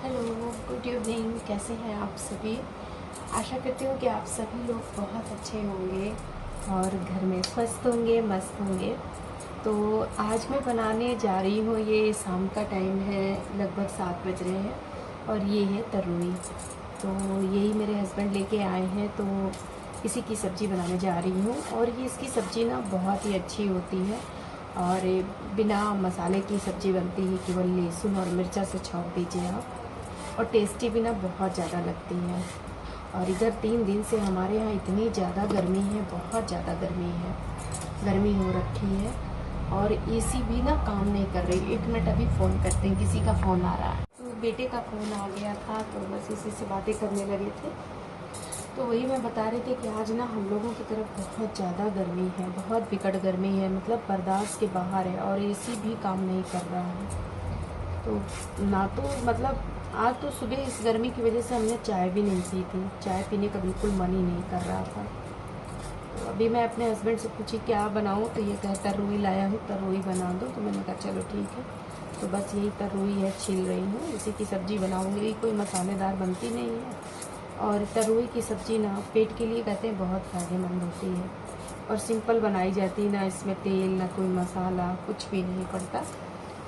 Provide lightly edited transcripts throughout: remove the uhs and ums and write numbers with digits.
Hello, good evening. कैसे हैं आप सभी? आशा करती हूँ कि आप सभी लोग बहुत अच्छे होंगे और घर में स्वस्थ होंगे, मस्त होंगे। तो आज मैं बनाने जा रही हूँ, ये शाम का टाइम है, लगभग 7 बज रहे हैं और ये है तरोई। तो यही मेरे हस्बैंड लेके आए हैं, तो इसी की सब्ज़ी बनाने जा रही हूँ। और ये इसकी सब्ज़ी ना बहुत ही अच्छी होती है और बिना मसाले की सब्ज़ी बनती है, केवल लहसुन और मिर्चा से छौंक दीजिए आप, और टेस्टी भी ना बहुत ज़्यादा लगती है। और इधर 3 दिन से हमारे यहाँ इतनी ज़्यादा गर्मी है, बहुत ज़्यादा गर्मी है, गर्मी हो रखी है और एसी भी ना काम नहीं कर रही। 1 मिनट, अभी फ़ोन करते हैं, किसी का फ़ोन आ रहा है। तो बेटे का फ़ोन आ गया था, तो बस इसी से बातें करने लगे थे। तो वही मैं बता रही थी कि आज ना हम लोगों की तरफ बहुत ज़्यादा गर्मी है, बहुत बिकट गर्मी है, मतलब बर्दाश्त के बाहर है और एसी भी काम नहीं कर रहा है। तो ना तो मतलब आज तो सुबह इस गर्मी की वजह से हमने चाय भी नहीं पी थी, चाय पीने का बिल्कुल मन ही नहीं कर रहा था। तो अभी मैं अपने हस्बैंड से पूछी क्या बनाऊँ, तो ये कहता तरोई लाया हूँ, तरोई बना दो। तो मैंने कहा चलो ठीक है। तो बस यही तरोई है, छील रही हूँ, इसी की सब्ज़ी बनाऊँगी। कोई मसालेदार बनती नहीं है और तरोई की सब्ज़ी ना पेट के लिए कहते हैं बहुत फ़ायदेमंद होती है और सिंपल बनाई जाती है, ना इसमें तेल ना कोई मसाला, कुछ भी नहीं पड़ता।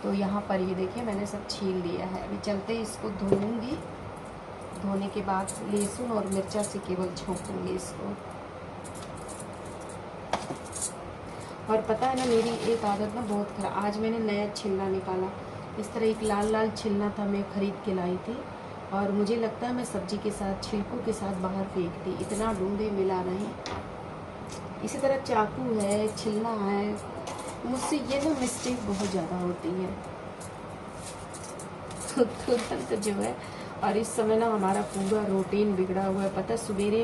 तो यहाँ पर ये देखिए मैंने सब छील लिया है। अभी चलते इसको धोऊंगी, धोने के बाद लहसुन और मिर्चा से केवल छोंकूंगी इसको। और पता है ना, मेरी एक आदत ना बहुत खराब, आज मैंने नया छिलना निकाला। इस तरह एक लाल लाल छिलना था, मैं ख़रीद के लाई थी और मुझे लगता है मैं सब्ज़ी के साथ, छिलकों के साथ बाहर फेंक दी, इतना ढूंढे मिला नहीं। इसी तरह चाकू है, छिलना है, मुझसे ये ना मिस्टेक बहुत ज़्यादा होती है। तुरंत जो है, और इस समय ना हमारा पूरा रूटीन बिगड़ा हुआ है। पता है, सवेरे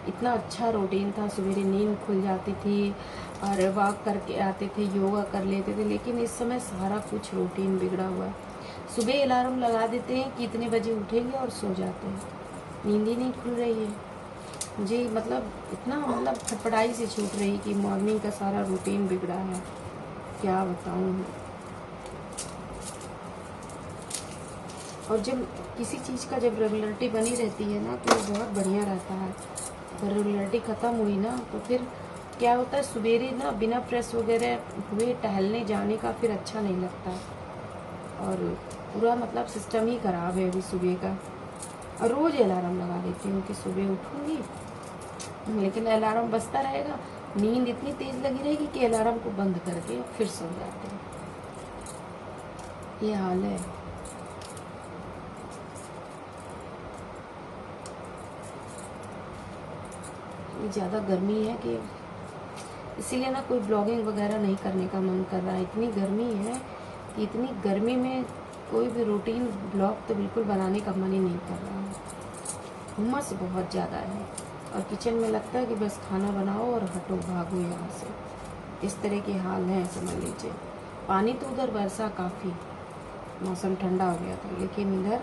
इतना अच्छा रूटीन था, सवेरे नींद खुल जाती थी और वॉक करके आते थे, योगा कर लेते थे, लेकिन इस समय सारा कुछ रूटीन बिगड़ा हुआ है। सुबह अलार्म लगा देते हैं कि इतने बजे उठेंगे और सो जाते हैं, नींद ही नहीं खुल रही है मुझे। मतलब इतना, मतलब फटफड़ाई से छूट रही कि मॉर्निंग का सारा रूटीन बिगड़ा है, क्या बताऊँ। और जब किसी चीज़ का जब रेगुलरिटी बनी रहती है ना, तो वो बहुत बढ़िया रहता है। अगर रेगुलरिटी ख़त्म हुई ना, तो फिर क्या होता है, सवेरे ना बिना फ्रेश वगैरह हुए टहलने जाने का फिर अच्छा नहीं लगता और पूरा मतलब सिस्टम ही ख़राब है अभी सुबह का। और रोज़ अलार्म लगा देती हूँ कि सुबह उठूँगी, लेकिन अलार्म बजता रहेगा, नींद इतनी तेज़ लगी रहेगी कि अलार्म को बंद करके फिर सो जाते हैं। ये हाल है। ज़्यादा गर्मी है कि इसीलिए ना कोई ब्लॉगिंग वगैरह नहीं करने का मन कर रहा है। इतनी गर्मी है कि इतनी गर्मी में कोई भी रूटीन ब्लॉग तो बिल्कुल बनाने का मन ही नहीं कर रहा है। उमस बहुत ज़्यादा है और किचन में लगता है कि बस खाना बनाओ और हटो, भागो यहाँ से। इस तरह के हाल हैं, समझ लीजिए। पानी तो उधर बरसा काफ़ी, मौसम ठंडा हो गया था, लेकिन इधर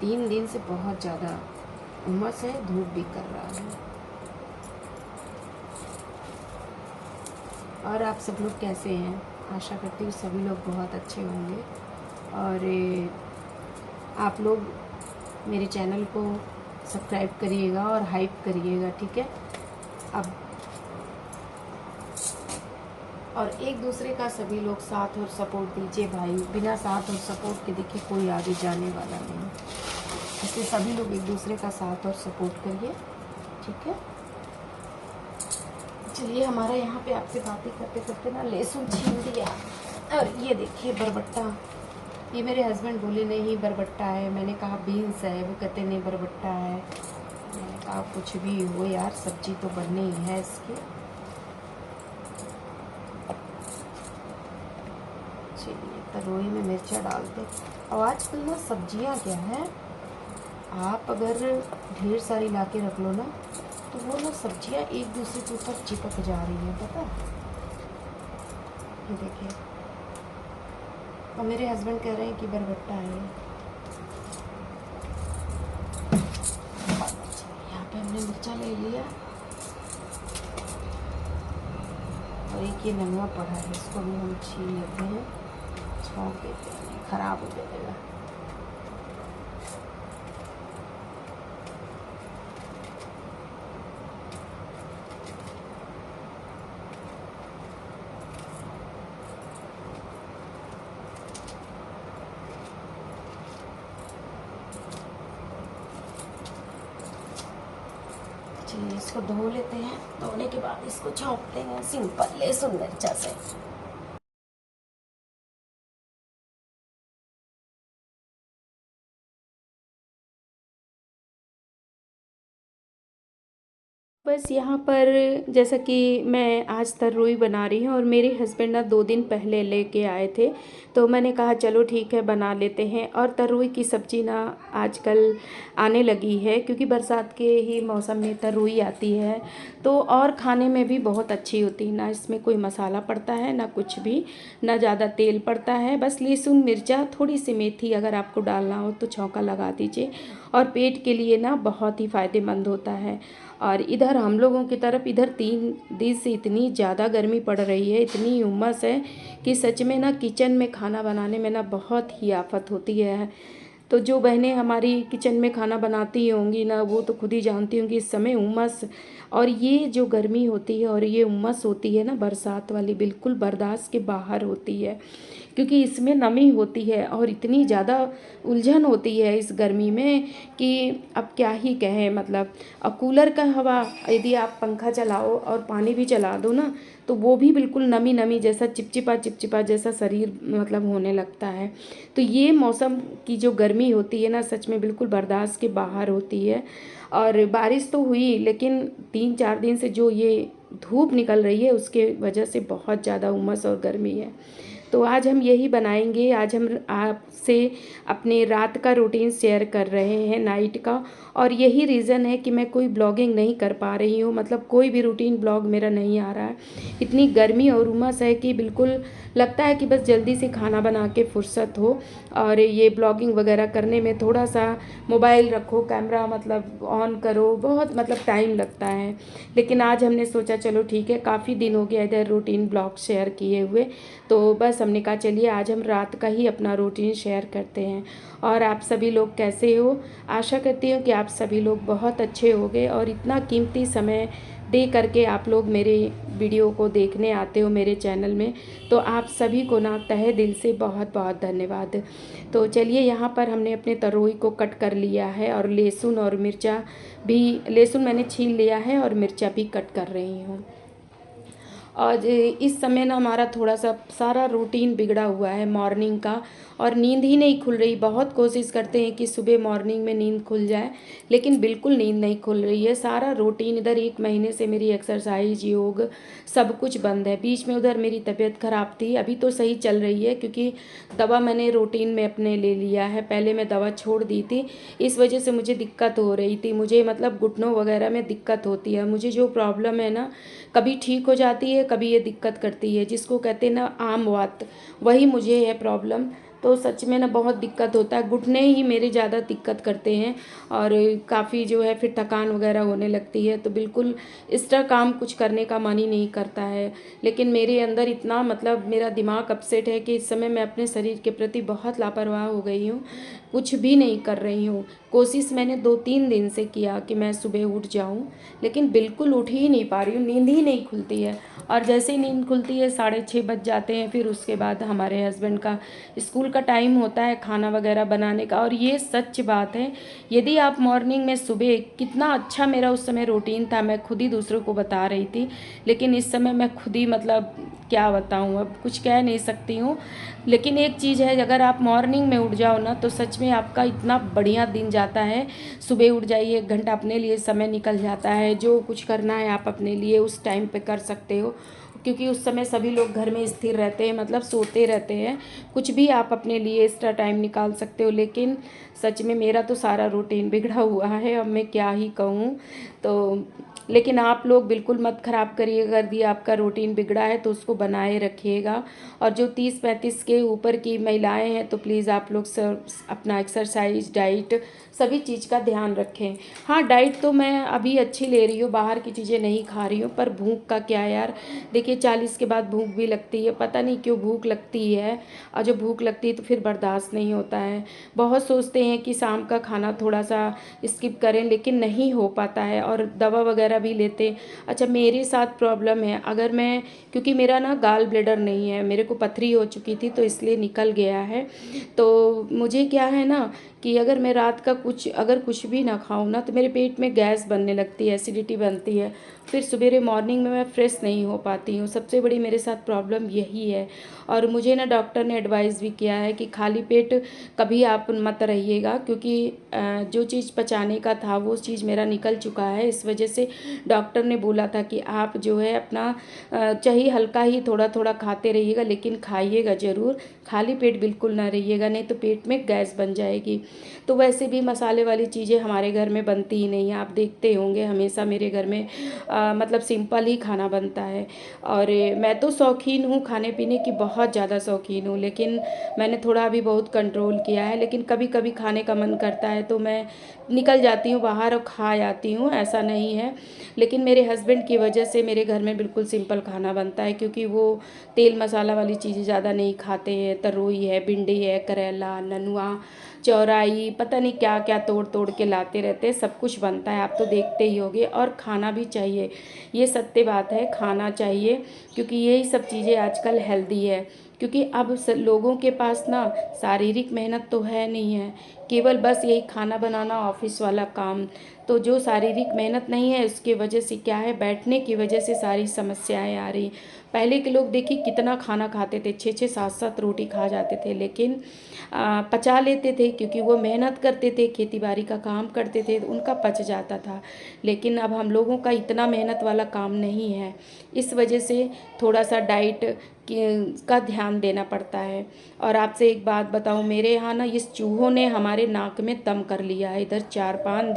3 दिन से बहुत ज़्यादा उमस है, धूप भी कर रहा है। और आप सब लोग कैसे हैं? आशा करती हूँ सभी लोग बहुत अच्छे होंगे। और आप लोग मेरे चैनल को सब्सक्राइब करिएगा और हाइप करिएगा, ठीक है? अब और एक दूसरे का सभी लोग साथ और सपोर्ट दीजिए भाई। बिना साथ और सपोर्ट के देखिए कोई आगे जाने वाला नहीं, इसलिए सभी लोग एक दूसरे का साथ और सपोर्ट करिए, ठीक है? चलिए, हमारा यहाँ पे आपसे बातें करते करते ना लहसुन छील दिया। और ये देखिए बरबट्टा, ये मेरे हस्बैंड बोले नहीं बरबट्टा है, मैंने कहा बीन्स है, वो कहते नहीं बरबट्टा है। मैंने कहा कुछ भी हो यार, सब्जी तो बननी ही है इसकी। चलिए तरोई में मिर्चा डालते। और आजकल ना सब्जियाँ क्या है, आप अगर ढेर सारी ला के रख लो ना, तो वो ना सब्जियाँ एक दूसरे के ऊपर चिपक जा रही हैं, पता है? ये देखिए, और मेरे हस्बैंड कह रहे हैं कि बरबट्टा है। यहाँ पे हमने मिर्चा ले लिया और एक ये नन्हा पड़ा है, इसको भी हम छील लेते हैं, छौंक देते हैं, ख़राब हो जाएगा। चलिए इसको धो लेते हैं। धोने के बाद इसको छौंकते हैं सिंपल लहसुन मिर्चा से। बस यहाँ पर जैसा कि मैं आज तरोई बना रही हूँ और मेरे हस्बैंड ना 2 दिन पहले लेके आए थे, तो मैंने कहा चलो ठीक है बना लेते हैं। और तरोई की सब्ज़ी ना आजकल आने लगी है क्योंकि बरसात के ही मौसम में तरोई आती है, तो और खाने में भी बहुत अच्छी होती है। ना इसमें कोई मसाला पड़ता है ना कुछ भी, ना ज़्यादा तेल पड़ता है, बस लहसुन मिर्चा थोड़ी सी मेथी अगर आपको डालना हो तो छौंका लगा दीजिए। और पेट के लिए ना बहुत ही फ़ायदेमंद होता है। और इधर हम लोगों की तरफ इधर 3 दिन से इतनी ज़्यादा गर्मी पड़ रही है, इतनी उमस है कि सच में ना किचन में खाना बनाने में ना बहुत ही आफत होती है। तो जो बहनें हमारी किचन में खाना बनाती होंगी ना, वो तो खुद ही जानती होंगी इस समय उमस और ये जो गर्मी होती है और ये उमस होती है ना बरसात वाली, बिल्कुल बर्दाश्त के बाहर होती है। क्योंकि इसमें नमी होती है और इतनी ज़्यादा उलझन होती है इस गर्मी में कि अब क्या ही कहें। मतलब अब कूलर का हवा यदि आप पंखा चलाओ और पानी भी चला दो ना, तो वो भी बिल्कुल नमी नमी जैसा चिपचिपा जैसा शरीर मतलब होने लगता है। तो ये मौसम की जो गर्मी होती है ना, सच में बिल्कुल बर्दाश्त के बाहर होती है। और बारिश तो हुई, लेकिन 3-4 दिन से जो ये धूप निकल रही है उसके वजह से बहुत ज़्यादा उमस और गर्मी है। तो आज हम यही बनाएंगे। आज हम आपसे अपने रात का रूटीन शेयर कर रहे हैं, नाइट का। और यही रीज़न है कि मैं कोई ब्लॉगिंग नहीं कर पा रही हूँ, मतलब कोई भी रूटीन ब्लॉग मेरा नहीं आ रहा है। इतनी गर्मी और उमस है कि बिल्कुल लगता है कि बस जल्दी से खाना बना के फुर्सत हो। और ये ब्लॉगिंग वगैरह करने में थोड़ा सा मोबाइल रखो, कैमरा मतलब ऑन करो, बहुत मतलब टाइम लगता है। लेकिन आज हमने सोचा चलो ठीक है, काफ़ी दिन हो गया इधर रूटीन ब्लॉग शेयर किए हुए, तो बस हमने कहा चलिए आज हम रात का ही अपना रूटीन शेयर करते हैं। और आप सभी लोग कैसे हो? आशा करती हूँ कि आप सभी लोग बहुत अच्छे होंगे और इतना कीमती समय दे करके आप लोग मेरे वीडियो को देखने आते हो मेरे चैनल में, तो आप सभी को ना तहे दिल से बहुत बहुत धन्यवाद। तो चलिए यहाँ पर हमने अपने तरोई को कट कर लिया है और लहसुन और मिर्चा भी, लहसुन मैंने छील लिया है और मिर्चा भी कट कर रही हूँ। और इस समय ना हमारा थोड़ा सा सारा रूटीन बिगड़ा हुआ है मॉर्निंग का, और नींद ही नहीं खुल रही। बहुत कोशिश करते हैं कि सुबह मॉर्निंग में नींद खुल जाए, लेकिन बिल्कुल नींद नहीं खुल रही है। सारा रूटीन इधर 1 महीने से मेरी एक्सरसाइज योग सब कुछ बंद है। बीच में उधर मेरी तबीयत ख़राब थी, अभी तो सही चल रही है क्योंकि दवा मैंने रूटीन में अपने ले लिया है। पहले मैं दवा छोड़ दी थी, इस वजह से मुझे दिक्कत हो रही थी। मुझे मतलब घुटनों वगैरह में दिक्कत होती है। मुझे जो प्रॉब्लम है ना, कभी ठीक हो जाती है, कभी ये दिक्कत करती है, जिसको कहते हैं ना आम वात, वही मुझे है प्रॉब्लम। तो सच में ना बहुत दिक्कत होता है, घुटने ही मेरे ज़्यादा दिक्कत करते हैं। और काफ़ी जो है फिर थकान वगैरह होने लगती है, तो बिल्कुल एक्स्ट्रा काम कुछ करने का मन ही नहीं करता है। लेकिन मेरे अंदर इतना मतलब मेरा दिमाग अपसेट है कि इस समय मैं अपने शरीर के प्रति बहुत लापरवाह हो गई हूँ, कुछ भी नहीं कर रही हूँ। कोशिश मैंने 2-3 दिन से किया कि मैं सुबह उठ जाऊँ, लेकिन बिल्कुल उठ ही नहीं पा रही हूँ, नींद ही नहीं खुलती है। और जैसे ही नींद खुलती है 6:30 बज जाते हैं। फिर उसके बाद हमारे हस्बैंड का स्कूल का टाइम होता है खाना वगैरह बनाने का। और ये सच बात है, यदि आप मॉर्निंग में सुबह, कितना अच्छा मेरा उस समय रूटीन था, मैं खुद ही दूसरों को बता रही थी। लेकिन इस समय मैं खुद ही मतलब क्या बताऊँ, अब कुछ कह नहीं सकती हूँ। लेकिन एक चीज़ है, अगर आप मॉर्निंग में उठ जाओ ना, तो सच में आपका इतना बढ़िया दिन जाता है। सुबह उठ जाइए, 1 घंटा अपने लिए समय निकल जाता है, जो कुछ करना है आप अपने लिए उस टाइम पे कर सकते हो। क्योंकि उस समय सभी लोग घर में स्थिर रहते हैं, मतलब सोते रहते हैं। कुछ भी आप अपने लिए एक्स्ट्रा टाइम निकाल सकते हो। लेकिन सच में मेरा तो सारा रूटीन बिगड़ा हुआ है, अब मैं क्या ही कहूँ। तो लेकिन आप लोग बिल्कुल मत ख़राब करिए, अगर भी आपका रूटीन बिगड़ा है तो उसको बनाए रखिएगा। और जो 30-35 के ऊपर की महिलाएं हैं, तो प्लीज़ आप लोग अपना एक्सरसाइज, डाइट, सभी चीज़ का ध्यान रखें। हाँ, डाइट तो मैं अभी अच्छी ले रही हूँ, बाहर की चीज़ें नहीं खा रही हूँ। पर भूख का क्या यार, देखिए 40 के बाद भूख भी लगती है, पता नहीं क्यों भूख लगती है। और जब भूख लगती है तो फिर बर्दाश्त नहीं होता है। बहुत सोचते हैं कि शाम का खाना थोड़ा सा स्किप करें, लेकिन नहीं हो पाता है। और दवा वगैरह भी लेते। अच्छा, मेरे साथ प्रॉब्लम है, अगर मैं, क्योंकि मेरा ना गाल ब्लेडर नहीं है, मेरे को पथरी हो चुकी थी तो इसलिए निकल गया है। तो मुझे क्या है ना कि अगर मैं रात का कुछ भी ना खाऊं ना तो मेरे पेट में गैस बनने लगती है, एसिडिटी बनती है, फिर सवेरे मॉर्निंग में मैं फ्रेश नहीं हो पाती हूँ। सबसे बड़ी मेरे साथ प्रॉब्लम यही है। और मुझे ना डॉक्टर ने एडवाइस भी किया है कि खाली पेट कभी आप मत रहिएगा, क्योंकि जो चीज़ पचाने का था वो चीज़ मेरा निकल चुका है। इस वजह से डॉक्टर ने बोला था कि आप जो है अपना चाहे हल्का ही थोड़ा थोड़ा खाते रहिएगा, लेकिन खाइएगा ज़रूर, खाली पेट बिल्कुल ना रहिएगा, नहीं तो पेट में गैस बन जाएगी। तो वैसे भी मसाले वाली चीज़ें हमारे घर में बनती ही नहीं है, आप देखते होंगे हमेशा मेरे घर में मतलब सिंपल ही खाना बनता है। और मैं तो शौकीन हूँ खाने पीने की, बहुत ज़्यादा शौकीन हूँ, लेकिन मैंने थोड़ा अभी बहुत कंट्रोल किया है। लेकिन कभी कभी खाने का मन करता है तो मैं निकल जाती हूँ बाहर और खा आती हूँ, ऐसा नहीं है। लेकिन मेरे हस्बैंड की वजह से मेरे घर में बिल्कुल सिंपल खाना बनता है, क्योंकि वो तेल मसाला वाली चीज़ें ज़्यादा नहीं खाते हैं। तरोई है, भिंडी है, करेला, ननुआ, चौराई, पता नहीं क्या क्या तोड़ तोड़ के लाते रहते हैं। सब कुछ बनता है, आप तो देखते ही होंगे। और खाना भी चाहिए, ये सत्य बात है, खाना चाहिए, क्योंकि यही सब चीज़ें आजकल हेल्दी है। क्योंकि अब लोगों के पास ना शारीरिक मेहनत तो है नहीं है, केवल बस यही खाना बनाना, ऑफिस वाला काम। तो जो शारीरिक मेहनत नहीं है उसके वजह से क्या है, बैठने की वजह से सारी समस्याएं आ रही। पहले के लोग देखिए कितना खाना खाते थे, 6 6 7 7 रोटी खा जाते थे, लेकिन पचा लेते थे, क्योंकि वो मेहनत करते थे, खेती बाड़ी का काम करते थे, तो उनका पच जाता था। लेकिन अब हम लोगों का इतना मेहनत वाला काम नहीं है, इस वजह से थोड़ा सा डाइट का ध्यान देना पड़ता है। और आपसे एक बात बताऊं, मेरे यहाँ ना इस चूहों ने हमारे नाक में दम कर लिया है इधर 4 5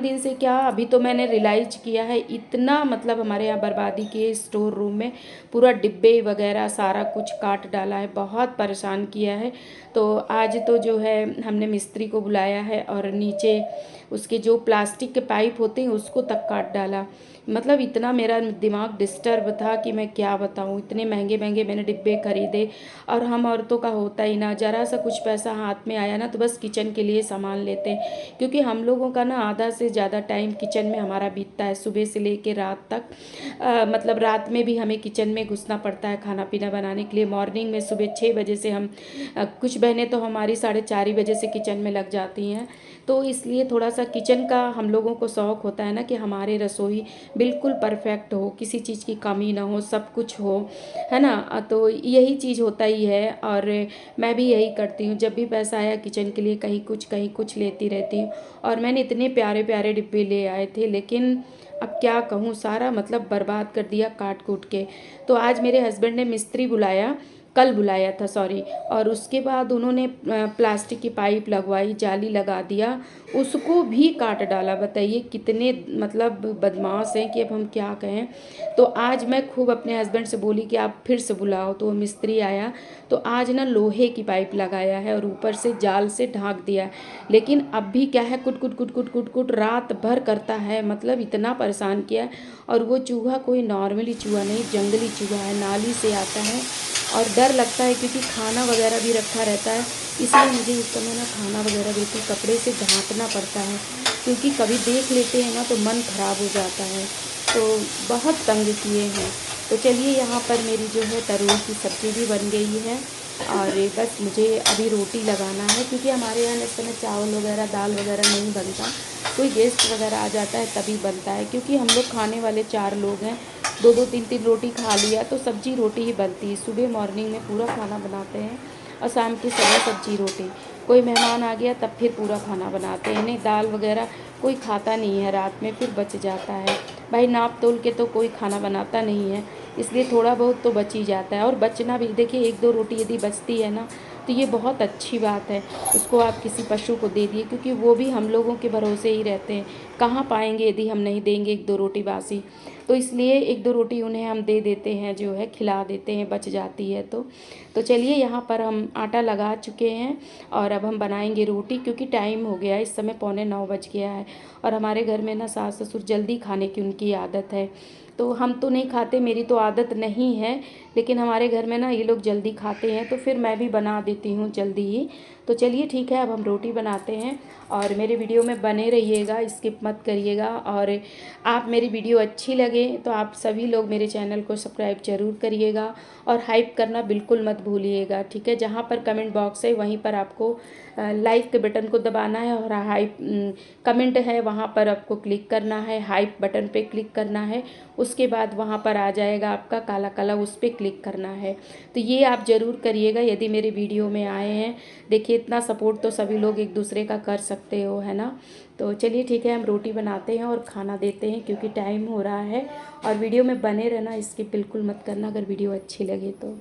दिन से क्या, अभी तो मैंने रियलाइज किया है, इतना मतलब हमारे यहाँ बर्बादी किए। स्टोर रूम में पूरा डिब्बे वगैरह सारा कुछ काट डाला है, बहुत परेशान किया है। तो आज तो जो है हमने मिस्त्री को बुलाया है और नीचे उसके जो प्लास्टिक के पाइप होते हैं उसको तक काट डाला। मतलब इतना मेरा दिमाग डिस्टर्ब था कि मैं क्या बताऊँ, इतने महंगे महंगे मैंने डिब्बे खरीदे। और हम औरतों का होता ही ना, ज़रा सा कुछ पैसा हाथ में आया ना तो बस किचन के लिए सामान लेते हैं, क्योंकि हम लोगों का ना आधा से ज़्यादा टाइम किचन में हमारा बीतता है, सुबह से लेके रात तक। मतलब रात में भी हमें किचन में घुसना पड़ता है खाना पीना बनाने के लिए। मॉर्निंग में सुबह 6 बजे से हम कुछ बहनें तो हमारी 4:30 बजे से किचन में लग जाती हैं। तो इसलिए थोड़ा सा किचन का हम लोगों को शौक़ होता है ना कि हमारे रसोई बिल्कुल परफेक्ट हो, किसी चीज़ की कमी ना हो, सब कुछ हो, है ना। तो यही चीज़ होता ही है। और मैं भी यही करती हूँ, जब भी पैसा आया किचन के लिए कहीं कुछ लेती रहती हूँ। और मैंने इतने प्यारे प्यारे डिब्बे ले आए थे, लेकिन अब क्या कहूँ, सारा मतलब बर्बाद कर दिया काट कूट के। तो आज मेरे हस्बैंड ने मिस्त्री बुलाया, कल बुलाया था सॉरी, और उसके बाद उन्होंने प्लास्टिक की पाइप लगवाई, जाली लगा दिया, उसको भी काट डाला। बताइए कितने मतलब बदमाश हैं कि अब हम क्या कहें। तो आज मैं खूब अपने हस्बैंड से बोली कि आप फिर से बुलाओ, तो वो मिस्त्री आया, तो आज ना लोहे की पाइप लगाया है और ऊपर से जाल से ढाँक दिया। लेकिन अब भी क्या है, कुट कुट कुट कुट कुट कुट रात भर करता है, मतलब इतना परेशान किया है। और वो चूहा कोई नॉर्मली चूहा नहीं, जंगली चूहा है, नाली से आता है। और डर लगता है क्योंकि खाना वगैरह भी रखा रहता है, इसलिए मुझे इस समय ना खाना वगैरह बिल्कुल कपड़े से ढाँकना पड़ता है, क्योंकि कभी देख लेते हैं ना तो मन खराब हो जाता है। तो बहुत तंग किए हैं। तो चलिए यहाँ पर मेरी जो है तरोई की सब्ज़ी भी बन गई है, और बस मुझे अभी रोटी लगाना है, क्योंकि हमारे यहाँ इस समय चावल वगैरह दाल वगैरह नहीं बनता, कोई गेस्ट वगैरह आ जाता है तभी बनता है। क्योंकि हम लोग खाने वाले 4 लोग हैं, 2 2 3 3 रोटी खा लिया तो सब्जी रोटी ही बनती है। सुबह मॉर्निंग में पूरा खाना बनाते हैं और शाम की सुबह सब्जी रोटी। कोई मेहमान आ गया तब फिर पूरा खाना बनाते हैं, नहीं दाल वगैरह कोई खाता नहीं है, रात में फिर बच जाता है। भाई नाप तोल के तो कोई खाना बनाता नहीं है, इसलिए थोड़ा बहुत तो बच ही जाता है। और बचना भी, देखिए 1 2 रोटी यदि बचती है ना तो ये बहुत अच्छी बात है, उसको आप किसी पशु को दे दिए, क्योंकि वो भी हम लोगों के भरोसे ही रहते हैं, कहाँ पाएंगे यदि हम नहीं देंगे 1 2 रोटी बासी। तो इसलिए 1 2 रोटी उन्हें हम दे देते हैं, जो है खिला देते हैं, बच जाती है तो चलिए यहाँ पर हम आटा लगा चुके हैं और अब हम बनाएंगे रोटी, क्योंकि टाइम हो गया है, इस समय 8:45 बज गया है। और हमारे घर में ना सास ससुर जल्दी खाने की उनकी आदत है, तो हम तो नहीं खाते, मेरी तो आदत नहीं है, लेकिन हमारे घर में ना ये लोग जल्दी खाते हैं, तो फिर मैं भी बना देती हूँ जल्दी ही। तो चलिए ठीक है, अब हम रोटी बनाते हैं। और मेरे वीडियो में बने रहिएगा, स्किप मत करिएगा। और आप मेरी वीडियो अच्छी लगे लगे तो आप सभी लोग मेरे चैनल को सब्सक्राइब ज़रूर करिएगा और हाइप करना बिल्कुल मत भूलिएगा, ठीक है। जहाँ पर कमेंट बॉक्स है वहीं पर आपको लाइक के बटन को दबाना है और हाइप कमेंट है वहाँ पर आपको क्लिक करना है, हाइप बटन पे क्लिक करना है। उसके बाद वहाँ पर आ जाएगा आपका काला काला, उस पर क्लिक करना है। तो ये आप ज़रूर करिएगा यदि मेरे वीडियो में आए हैं। देखिए इतना सपोर्ट तो सभी लोग एक दूसरे का कर सकते हो, है ना। तो चलिए ठीक है, हम रोटी बनाते हैं और खाना देते हैं क्योंकि टाइम हो रहा है। और वीडियो में बने रहना, इसकी बिल्कुल मत करना अगर वीडियो अच्छी लगे तो।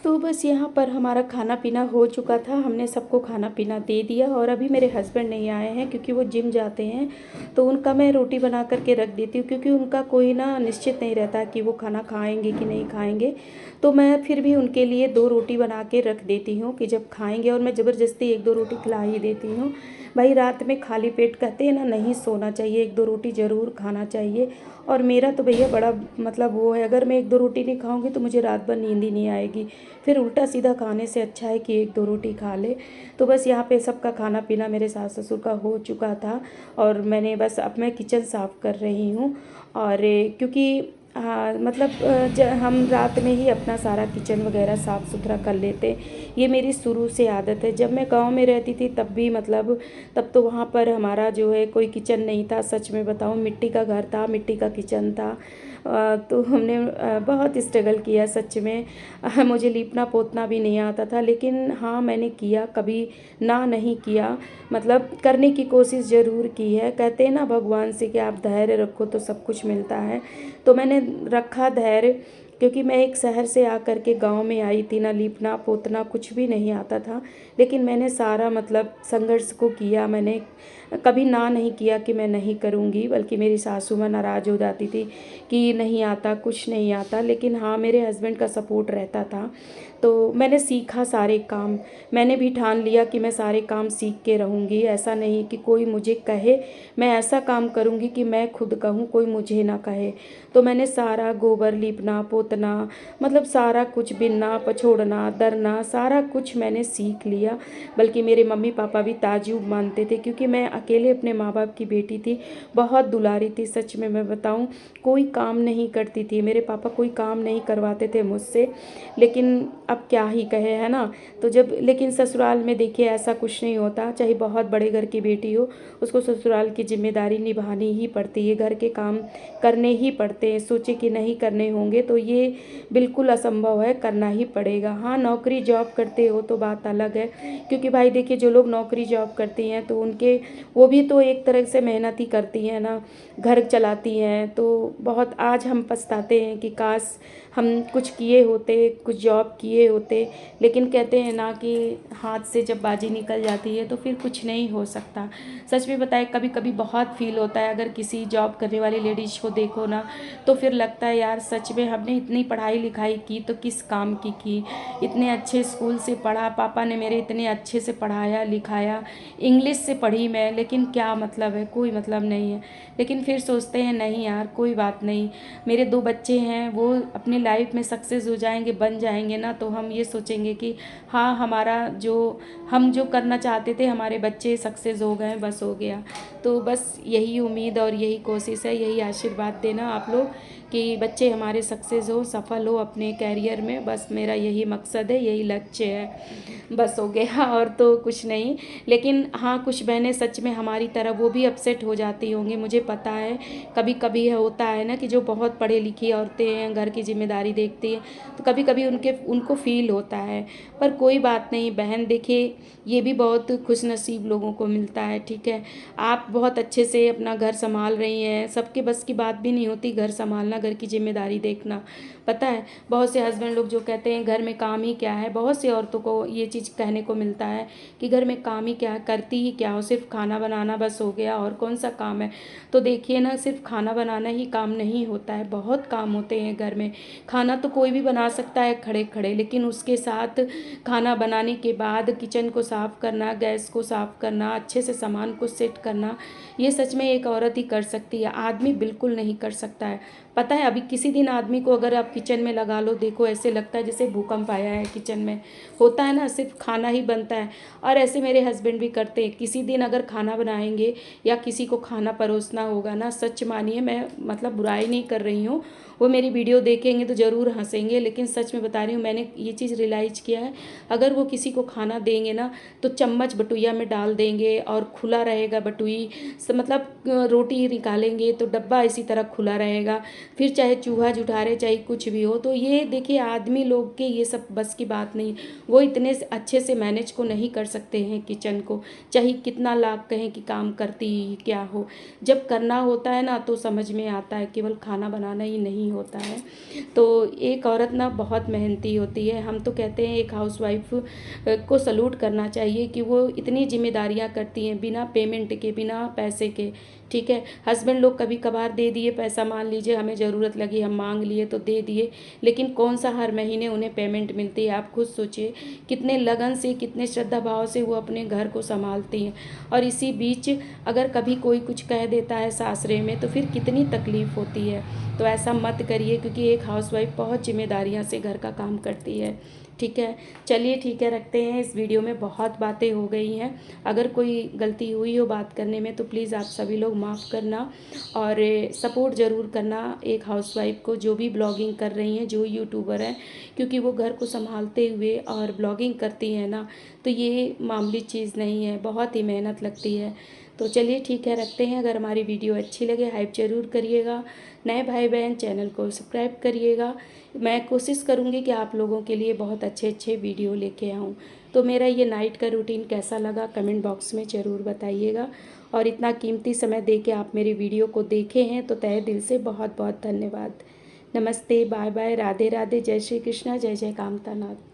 तो बस यहाँ पर हमारा खाना पीना हो चुका था, हमने सबको खाना पीना दे दिया और अभी मेरे हस्बैंड नहीं आए हैं क्योंकि वो जिम जाते हैं। तो उनका मैं रोटी बना करके रख देती हूँ क्योंकि उनका कोई ना निश्चित नहीं रहता कि वो खाना खाएंगे कि नहीं खाएंगे। तो मैं फिर भी उनके लिए 2 रोटी बना के रख देती हूँ कि जब खाएंगे, और मैं ज़बरदस्ती 1-2 रोटी खिला ही देती हूँ। भाई रात में खाली पेट कहते हैं ना, नहीं सोना चाहिए, 1-2 रोटी ज़रूर खाना चाहिए। और मेरा तो भैया बड़ा मतलब वो है, अगर मैं 1-2 रोटी नहीं खाऊंगी तो मुझे रात भर नींद ही नहीं आएगी। फिर उल्टा सीधा खाने से अच्छा है कि 1-2 रोटी खा ले। तो बस यहाँ पे सबका खाना पीना मेरे सास ससुर का हो चुका था और मैंने बस अब मैं किचन साफ़ कर रही हूँ। और क्योंकि हाँ मतलब हम रात में ही अपना सारा किचन वगैरह साफ़ सुथरा कर लेते। ये मेरी शुरू से आदत है। जब मैं गांव में रहती थी तब भी मतलब तब तो वहाँ पर हमारा जो है कोई किचन नहीं था। सच में बताऊँ, मिट्टी का घर था, मिट्टी का किचन था। तो हमने बहुत स्ट्रगल किया सच में। मुझे लीपना पोतना भी नहीं आता था, लेकिन हाँ मैंने किया, कभी ना नहीं किया, मतलब करने की कोशिश ज़रूर की है। कहते हैं ना भगवान से कि आप धैर्य रखो तो सब कुछ मिलता है। तो मैंने रखा धैर्य, क्योंकि मैं एक शहर से आकर के गांव में आई थी, ना लीपना पोतना कुछ भी नहीं आता था। लेकिन मैंने सारा मतलब संघर्ष को किया। मैंने कभी ना नहीं किया कि मैं नहीं करूँगी, बल्कि मेरी सासू माँ नाराज़ हो जाती थी कि नहीं आता, कुछ नहीं आता। लेकिन हाँ मेरे हस्बैंड का सपोर्ट रहता था। तो मैंने सीखा सारे काम। मैंने भी ठान लिया कि मैं सारे काम सीख के रहूँगी। ऐसा नहीं कि कोई मुझे कहे, मैं ऐसा काम करूँगी कि मैं खुद कहूँ, कोई मुझे ना कहे। तो मैंने सारा गोबर लीपना पोतना मतलब सारा कुछ बिनना पछोड़ना दरना सारा कुछ मैंने सीख लिया। बल्कि मेरे मम्मी पापा भी ताज्जुब मानते थे, क्योंकि मैं अकेले अपने माँ बाप की बेटी थी, बहुत दुलारी थी। सच में मैं बताऊँ, कोई काम नहीं करती थी, मेरे पापा कोई काम नहीं करवाते थे मुझसे। लेकिन अब क्या ही कहे, है ना। तो जब लेकिन ससुराल में देखिए ऐसा कुछ नहीं होता, चाहे बहुत बड़े घर की बेटी हो, उसको ससुराल की जिम्मेदारी निभानी ही पड़ती है, घर के काम करने ही पड़ते हैं। सोचे कि नहीं करने होंगे तो ये बिल्कुल असंभव है, करना ही पड़ेगा। हाँ नौकरी जॉब करते हो तो बात अलग है, क्योंकि भाई देखिए जो लोग नौकरी जॉब करती हैं तो उनके वो भी तो एक तरह से मेहनत ही करती हैं ना, घर चलाती हैं। तो बहुत आज हम पछताते हैं कि काश हम कुछ किए होते, कुछ जॉब किए होते। लेकिन कहते हैं ना कि हाथ से जब बाजी निकल जाती है तो फिर कुछ नहीं हो सकता। सच में बताए, कभी कभी बहुत फील होता है, अगर किसी जॉब करने वाली लेडीज को देखो ना तो फिर लगता है यार सच में हमने इतनी पढ़ाई लिखाई की तो किस काम की। इतने अच्छे स्कूल से पढ़ा, पापा ने मेरे इतने अच्छे से पढ़ाया लिखाया, इंग्लिश से पढ़ी मैं, लेकिन क्या मतलब है, कोई मतलब नहीं है। लेकिन फिर सोचते हैं नहीं यार कोई बात नहीं, मेरे 2 बच्चे हैं, वो अपनी लाइफ में सक्सेस हो जाएंगे, बन जाएंगे ना, तो हम ये सोचेंगे कि हाँ हमारा जो हम जो करना चाहते थे हमारे बच्चे सक्सेस हो गए, बस हो गया। तो बस यही उम्मीद और यही कोशिश है, यही आशीर्वाद देना आप लोग कि बच्चे हमारे सक्सेस हो, सफल हो अपने कैरियर में। बस मेरा यही मकसद है, यही लक्ष्य है, बस हो गया और तो कुछ नहीं। लेकिन हाँ कुछ बहनें सच में हमारी तरह वो भी अपसेट हो जाती होंगी, मुझे पता है। कभी कभी होता है ना कि जो बहुत पढ़ी लिखी औरतें हैं, घर की जिम्मेदारी देखती हैं, तो कभी कभी उनको फील होता है। पर कोई बात नहीं बहन, देखिए ये भी बहुत खुश नसीब लोगों को मिलता है, ठीक है। आप बहुत अच्छे से अपना घर संभाल रही हैं, सबके बस की बात भी नहीं होती घर संभालना, घर की जिम्मेदारी देखना। पता है बहुत से हस्बैंड लोग जो कहते हैं घर में काम ही क्या है, बहुत सी औरतों को ये चीज़ कहने को मिलता है कि घर में काम ही क्या है, करती ही क्या हो, सिर्फ खाना बनाना बस हो गया, और कौन सा काम है। तो देखिए ना, सिर्फ खाना बनाना ही काम नहीं होता है, बहुत काम होते हैं घर में। खाना तो कोई भी बना सकता है खड़े खड़े, लेकिन उसके साथ खाना बनाने के बाद किचन को साफ़ करना, गैस को साफ़ करना, अच्छे से सामान को सेट करना, ये सच में एक औरत ही कर सकती है, आदमी बिल्कुल नहीं कर सकता है। पता है अभी किसी दिन आदमी को अगर आप किचन में लगा लो, देखो ऐसे लगता है जैसे भूकंप आया है किचन में, होता है ना, सिर्फ खाना ही बनता है। और ऐसे मेरे हस्बैंड भी करते हैं, किसी दिन अगर खाना बनाएंगे या किसी को खाना परोसना होगा ना, सच मानिए मैं मतलब बुराई नहीं कर रही हूँ, वो मेरी वीडियो देखेंगे तो ज़रूर हंसेंगे, लेकिन सच में बता रही हूँ, मैंने ये चीज़ रियलाइज़ किया है। अगर वो किसी को खाना देंगे ना तो चम्मच बटुइया में डाल देंगे और खुला रहेगा बटुई, मतलब रोटी निकालेंगे तो डब्बा इसी तरह खुला रहेगा। फिर फिर चाहे चूहा जुठारे चाहे कुछ भी हो। तो ये देखिए आदमी लोग के ये सब बस की बात नहीं, वो इतने अच्छे से मैनेज को नहीं कर सकते हैं किचन को, चाहे कितना लाख कहें कि काम करती क्या हो। जब करना होता है ना तो समझ में आता है, केवल खाना बनाना ही नहीं होता है। तो एक औरत ना बहुत मेहनती होती है। हम तो कहते हैं एक हाउसवाइफ को सलूट करना चाहिए कि वो इतनी जिम्मेदारियां करती हैं बिना पेमेंट के, बिना पैसे के। ठीक है, हस्बैंड लोग कभी कभार दे दिए पैसा, मान लीजिए हमें ज़रूरत लगी हम मांग लिए तो दे दिए, लेकिन कौन सा हर महीने उन्हें पेमेंट मिलती है। आप खुद सोचिए कितने लगन से, कितने श्रद्धा भाव से वो अपने घर को संभालती हैं। और इसी बीच अगर कभी कोई कुछ कह देता है सासरे में तो फिर कितनी तकलीफ़ होती है। तो ऐसा मत करिए, क्योंकि एक हाउसवाइफ बहुत जिम्मेदारियां से घर का काम करती है। ठीक है, चलिए ठीक है, रखते हैं। इस वीडियो में बहुत बातें हो गई हैं, अगर कोई गलती हुई हो बात करने में तो प्लीज़ आप सभी लोग माफ़ करना और सपोर्ट ज़रूर करना एक हाउसवाइफ को, जो भी ब्लॉगिंग कर रही हैं, जो यूट्यूबर हैं, क्योंकि वो घर को संभालते हुए और ब्लॉगिंग करती हैं ना, तो ये मामूली चीज़ नहीं है, बहुत ही मेहनत लगती है। तो चलिए ठीक है, रखते हैं। अगर हमारी वीडियो अच्छी लगे हाइप ज़रूर करिएगा, नए भाई बहन चैनल को सब्सक्राइब करिएगा। मैं कोशिश करूँगी कि आप लोगों के लिए बहुत अच्छे अच्छे वीडियो लेके आऊँ। तो मेरा ये नाइट का रूटीन कैसा लगा कमेंट बॉक्स में ज़रूर बताइएगा। और इतना कीमती समय दे के आप मेरी वीडियो को देखे हैं तो तहे दिल से बहुत बहुत धन्यवाद। नमस्ते, बाय बाय, राधे राधे, जय श्री कृष्णा, जय जय कामतानाथ।